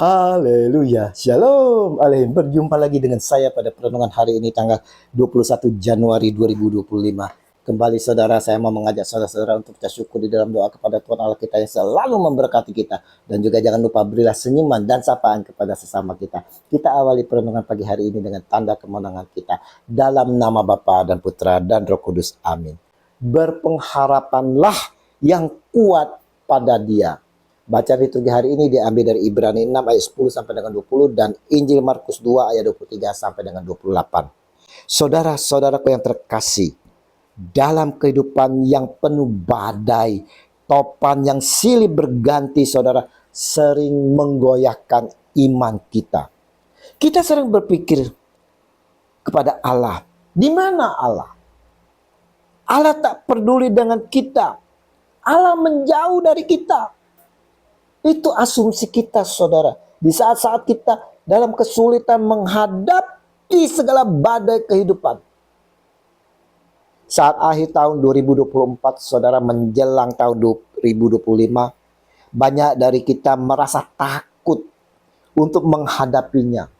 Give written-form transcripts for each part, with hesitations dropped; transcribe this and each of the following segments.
Haleluya, Shalom Aleihim. Berjumpa lagi dengan saya pada perenungan hari ini tanggal 21 Januari 2025. Kembali saudara, saya mau mengajak saudara-saudara untuk kita syukur di dalam doa kepada Tuhan Allah kita yang selalu memberkati kita. Dan juga jangan lupa berilah senyuman dan sapaan kepada sesama kita. Kita awali perenungan pagi hari ini dengan tanda kemenangan kita. Dalam nama Bapa dan Putra dan Roh Kudus. Amin. Berpengharapanlah yang kuat pada Dia. Bacaan liturgi hari ini diambil dari Ibrani 6 ayat 10 sampai dengan 20 dan Injil Markus 2 ayat 23 sampai dengan 28. Saudara-saudaraku yang terkasih, dalam kehidupan yang penuh badai, topan yang silih berganti, saudara, sering menggoyahkan iman kita. Kita sering berpikir kepada Allah, di mana Allah? Allah tak peduli dengan kita. Allah menjauh dari kita. Itu asumsi kita, saudara. Di saat-saat kita dalam kesulitan menghadapi segala badai kehidupan. Saat akhir tahun 2024, saudara, menjelang tahun 2025, banyak dari kita merasa takut untuk menghadapinya.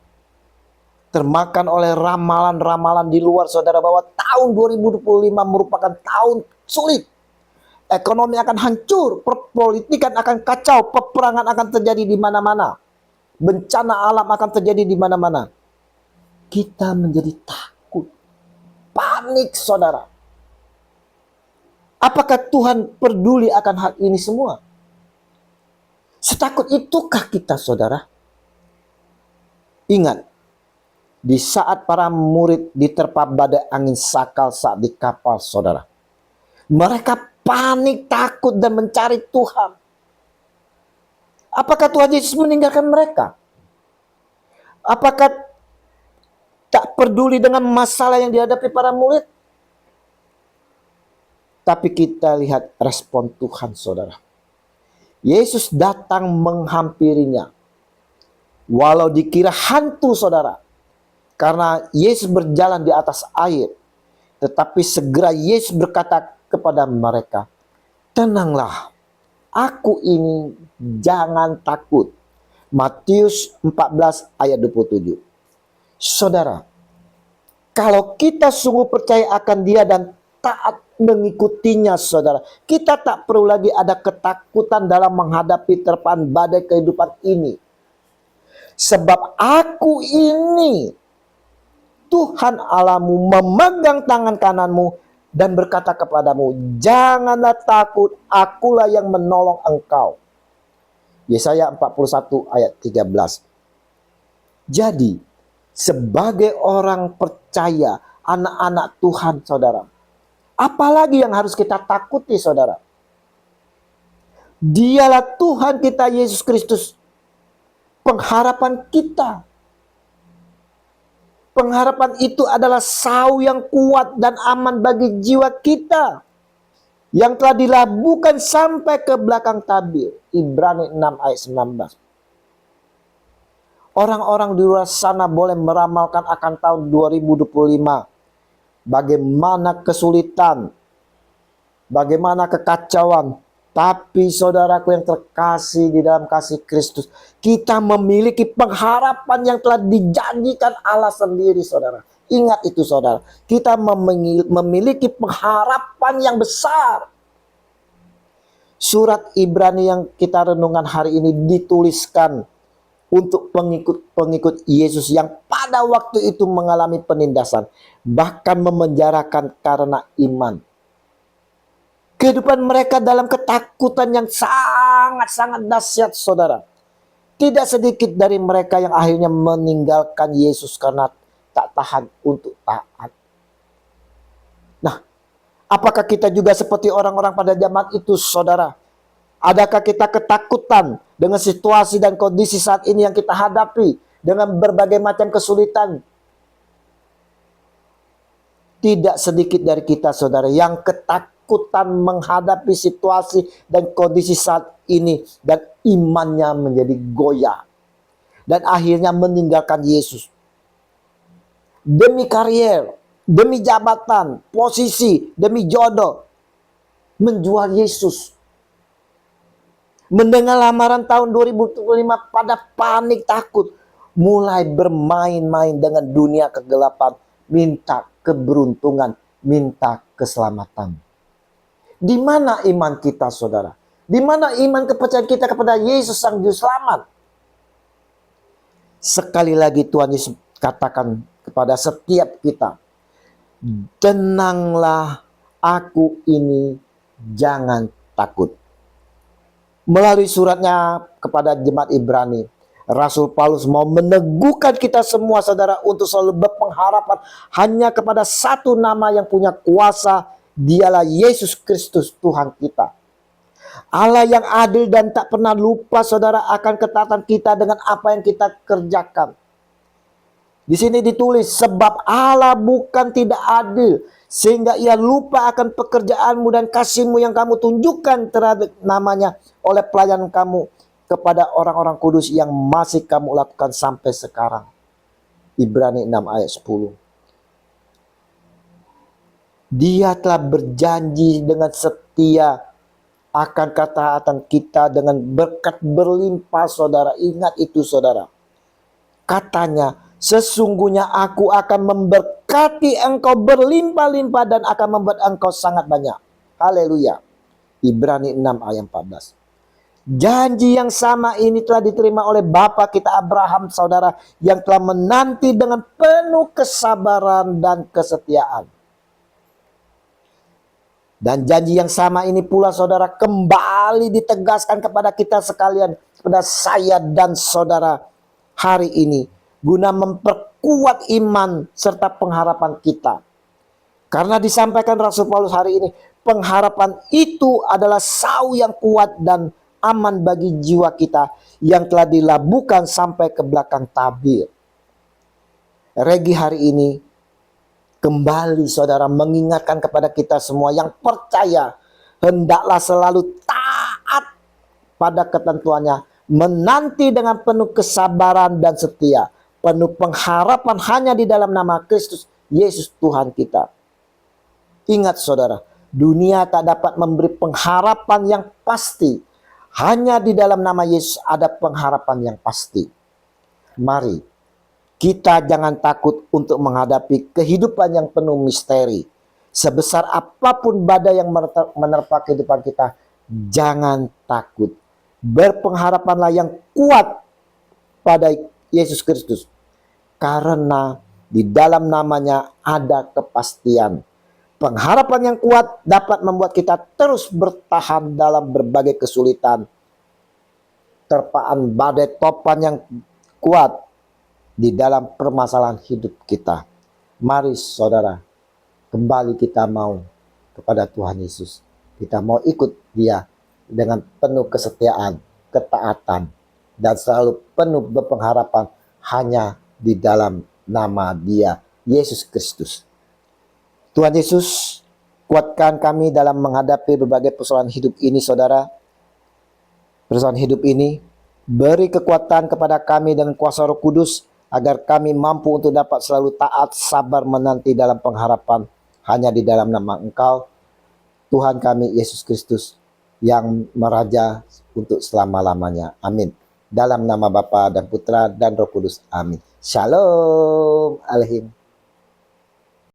Termakan oleh ramalan-ramalan di luar, saudara, bahwa tahun 2025 merupakan tahun sulit. Ekonomi akan hancur, perpolitikan akan kacau, peperangan akan terjadi di mana-mana. Bencana alam akan terjadi di mana-mana. Kita menjadi takut, panik, saudara. Apakah Tuhan peduli akan hal ini semua? Setakut itukah kita, saudara? Ingat, di saat para murid diterpa badai angin sakal saat di kapal, saudara, mereka panik, takut, dan mencari Tuhan. Apakah Tuhan Yesus meninggalkan mereka? Apakah tak peduli dengan masalah yang dihadapi para murid? Tapi kita lihat respon Tuhan, saudara. Yesus datang menghampirinya. Walau dikira hantu, saudara. Karena Yesus berjalan di atas air. Tetapi segera Yesus berkata kepada mereka, tenanglah, aku ini, jangan takut. Matius 14 ayat 27. Saudara, kalau kita sungguh percaya akan Dia dan taat mengikutinya, saudara, kita tak perlu lagi ada ketakutan dalam menghadapi terpaan badai kehidupan ini. Sebab aku ini, Tuhan Allahmu, memegang tangan kananmu dan berkata kepadamu, janganlah takut, akulah yang menolong engkau. Yesaya 41 ayat 13. Jadi, sebagai orang percaya, anak-anak Tuhan, saudara, apalagi yang harus kita takuti, saudara? Dialah Tuhan kita Yesus Kristus, pengharapan kita. Pengharapan itu adalah sau yang kuat dan aman bagi jiwa kita, yang telah dilabuhkan sampai ke belakang tabir. Ibrani 6 ayat 19. Orang-orang di luar sana boleh meramalkan akan tahun 2025. Bagaimana kesulitan, bagaimana kekacauan. Tapi saudaraku yang terkasih di dalam kasih Kristus, kita memiliki pengharapan yang telah dijanjikan Allah sendiri, saudara. Ingat itu, saudara. Kita memiliki pengharapan yang besar. Surat Ibrani yang kita renungkan hari ini dituliskan untuk pengikut-pengikut Yesus yang pada waktu itu mengalami penindasan, bahkan memenjarakan karena iman. Kehidupan mereka dalam ketakutan yang sangat-sangat dahsyat, saudara. Tidak sedikit dari mereka yang akhirnya meninggalkan Yesus karena tak tahan untuk taat. Nah, apakah kita juga seperti orang-orang pada zaman itu, saudara? Adakah kita ketakutan dengan situasi dan kondisi saat ini yang kita hadapi dengan berbagai macam kesulitan? Tidak sedikit dari kita, saudara, yang ketakutan menghadapi situasi dan kondisi saat ini, dan imannya menjadi goyah dan akhirnya meninggalkan Yesus demi karier, demi jabatan, posisi, demi jodoh, menjual Yesus. Mendengar lamaran tahun 2025 pada panik takut. Mulai bermain-main dengan dunia kegelapan. Minta keberuntungan, minta keselamatan. Di mana iman kita, saudara? Di mana iman kepercayaan kita kepada Yesus Sang Juru Selamat? Sekali lagi Tuhan Yesus katakan kepada setiap kita, tenanglah, aku ini, jangan takut. Melalui suratnya kepada jemaat Ibrani, Rasul Paulus mau meneguhkan kita semua, saudara, untuk selalu berpengharapan hanya kepada satu nama yang punya kuasa, dialah Yesus Kristus Tuhan kita. Allah yang adil dan tak pernah lupa, saudara, akan ketaatan kita dengan apa yang kita kerjakan. Di sini ditulis, sebab Allah bukan tidak adil, sehingga ia lupa akan pekerjaanmu dan kasihmu yang kamu tunjukkan terhadap namanya oleh pelayan kamu kepada orang-orang kudus yang masih kamu lakukan sampai sekarang. Ibrani 6 ayat 10. Dia telah berjanji dengan setia akan ketaatan kita dengan berkat berlimpah, saudara. Ingat itu, saudara. Katanya, sesungguhnya aku akan memberkati engkau berlimpah-limpah dan akan membuat engkau sangat banyak. Haleluya. Ibrani 6 ayat 14. Janji yang sama ini telah diterima oleh Bapa kita Abraham, saudara, yang telah menanti dengan penuh kesabaran dan kesetiaan. Dan janji yang sama ini pula, saudara, kembali ditegaskan kepada kita sekalian, kepada saya dan saudara hari ini, guna memperkuat iman serta pengharapan kita. Karena disampaikan Rasul Paulus hari ini, pengharapan itu adalah sau yang kuat dan aman bagi jiwa kita yang telah dilabuhkan sampai ke belakang tabir. Regi hari ini kembali, saudara, mengingatkan kepada kita semua yang percaya, hendaklah selalu taat pada ketentuannya, menanti dengan penuh kesabaran dan setia, penuh pengharapan hanya di dalam nama Kristus Yesus Tuhan kita. Ingat, saudara, dunia tak dapat memberi pengharapan yang pasti. Hanya di dalam nama Yesus ada pengharapan yang pasti. Mari kita jangan takut untuk menghadapi kehidupan yang penuh misteri. Sebesar apapun badai yang menerpa kehidupan kita, jangan takut. Berpengharapanlah yang kuat pada Yesus Kristus. Karena di dalam namanya ada kepastian. Pengharapan yang kuat dapat membuat kita terus bertahan dalam berbagai kesulitan. Terpaan badai topan yang kuat di dalam permasalahan hidup kita. Mari, saudara, kembali kita mau kepada Tuhan Yesus. Kita mau ikut Dia dengan penuh kesetiaan, ketaatan, dan selalu penuh berpengharapan hanya di dalam nama Dia, Yesus Kristus. Tuhan Yesus, kuatkan kami dalam menghadapi berbagai persoalan hidup ini, saudara. Persoalan hidup ini, beri kekuatan kepada kami dengan kuasa Roh Kudus, agar kami mampu untuk dapat selalu taat, sabar menanti dalam pengharapan hanya di dalam nama Engkau, Tuhan kami Yesus Kristus, yang meraja untuk selama-lamanya. Amin. Dalam nama Bapa dan Putra dan Roh Kudus. Amin. Shalom Alehim.